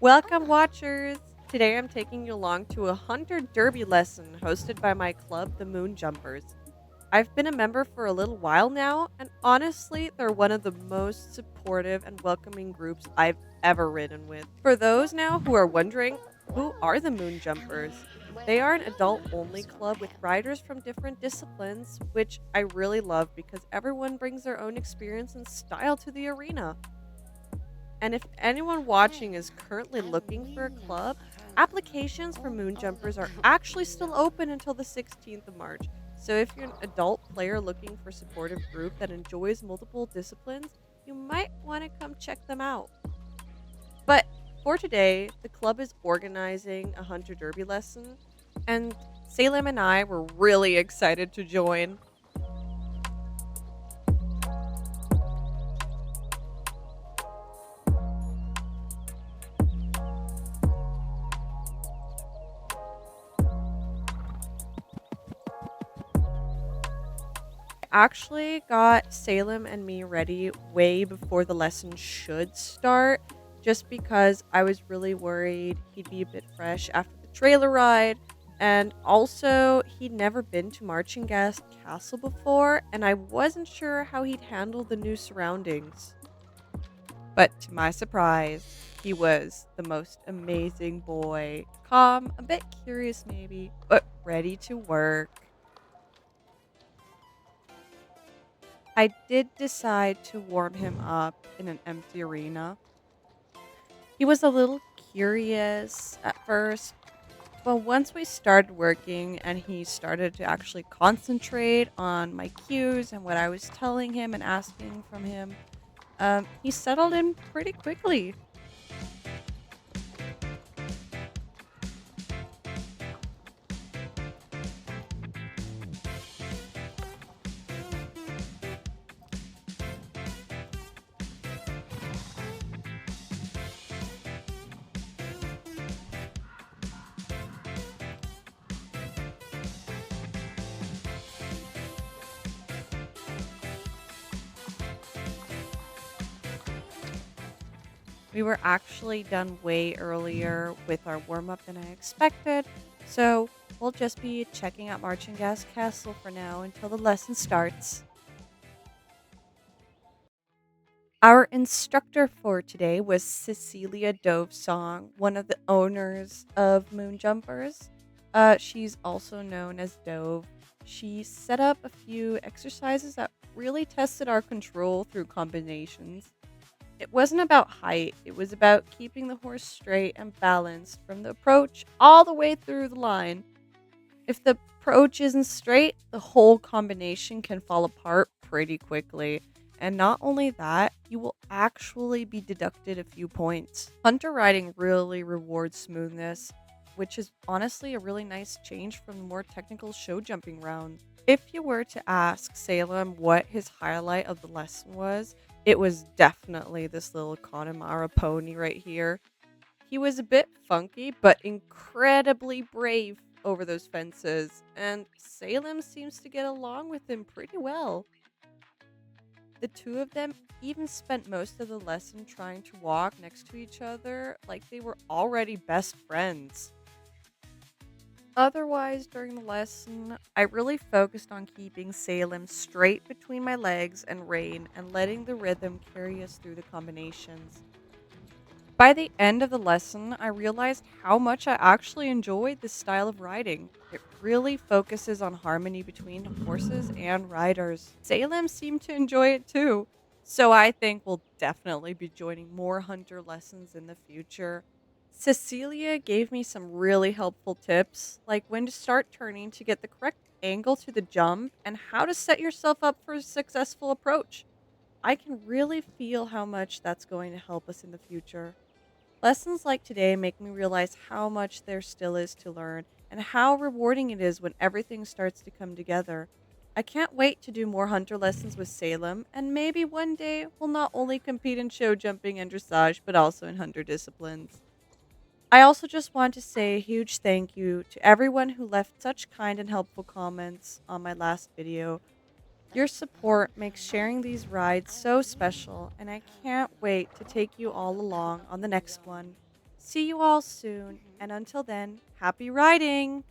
Welcome, watchers! Today I'm taking you along to a hunter derby lesson hosted by my club, the Moon Jumpers. I've been a member for a little while now, and honestly, they're one of the most supportive and welcoming groups I've ever ridden with. For those now who are wondering, who are the Moon Jumpers? They are an adult only club with riders from different disciplines, which I really love because everyone brings their own experience and style to the arena. And if anyone watching is currently looking for a club, applications for Moonjumpers are actually still open until the 16th of March. So if you're an adult player looking for a supportive group that enjoys multiple disciplines, you might want to come check them out. But for today, the club is organizing a Hunter Derby lesson, and Salem and I were really excited to join. Actually got Salem and me ready way before the lesson should start, just because I was really worried he'd be a bit fresh after the trailer ride. And also, he'd never been to Marching Gas Castle before, and I wasn't sure how he'd handle the new surroundings. But to my surprise, he was the most amazing boy. Calm, a bit curious maybe, but ready to work. I did decide to warm him up in an empty arena. He was a little curious at first, but once we started working and he started to actually concentrate on my cues and what I was telling him and asking from him, he settled in pretty quickly. We were actually done way earlier with our warm up than I expected, so we'll just be checking out Marching Gas Castle for now until the lesson starts. Our instructor for today was Cecilia Dovesong, one of the owners of Moon Jumpers. She's also known as Dove. She set up a few exercises that really tested our control through combinations. It wasn't about height, it was about keeping the horse straight and balanced from the approach all the way through the line. If the approach isn't straight, the whole combination can fall apart pretty quickly. And not only that, you will actually be deducted a few points. Hunter riding really rewards smoothness, which is honestly a really nice change from the more technical show jumping rounds. If you were to ask Salem what his highlight of the lesson was, it was definitely this little Connemara pony right here. He was a bit funky, but incredibly brave over those fences, and Salem seems to get along with him pretty well. The two of them even spent most of the lesson trying to walk next to each other like they were already best friends. Otherwise, during the lesson, I really focused on keeping Salem straight between my legs and rein and letting the rhythm carry us through the combinations. By the end of the lesson, I realized how much I actually enjoyed this style of riding. It really focuses on harmony between horses and riders. Salem seemed to enjoy it too, so I think we'll definitely be joining more hunter lessons in the future. Cecilia gave me some really helpful tips, like when to start turning to get the correct angle to the jump and how to set yourself up for a successful approach. I can really feel how much that's going to help us in the future. Lessons like today make me realize how much there still is to learn and how rewarding it is when everything starts to come together. I can't wait to do more hunter lessons with Salem, and maybe one day we'll not only compete in show jumping and dressage, but also in hunter disciplines. I also just want to say a huge thank you to everyone who left such kind and helpful comments on my last video. Your support makes sharing these rides so special, and I can't wait to take you all along on the next one. See you all soon, and until then, happy riding!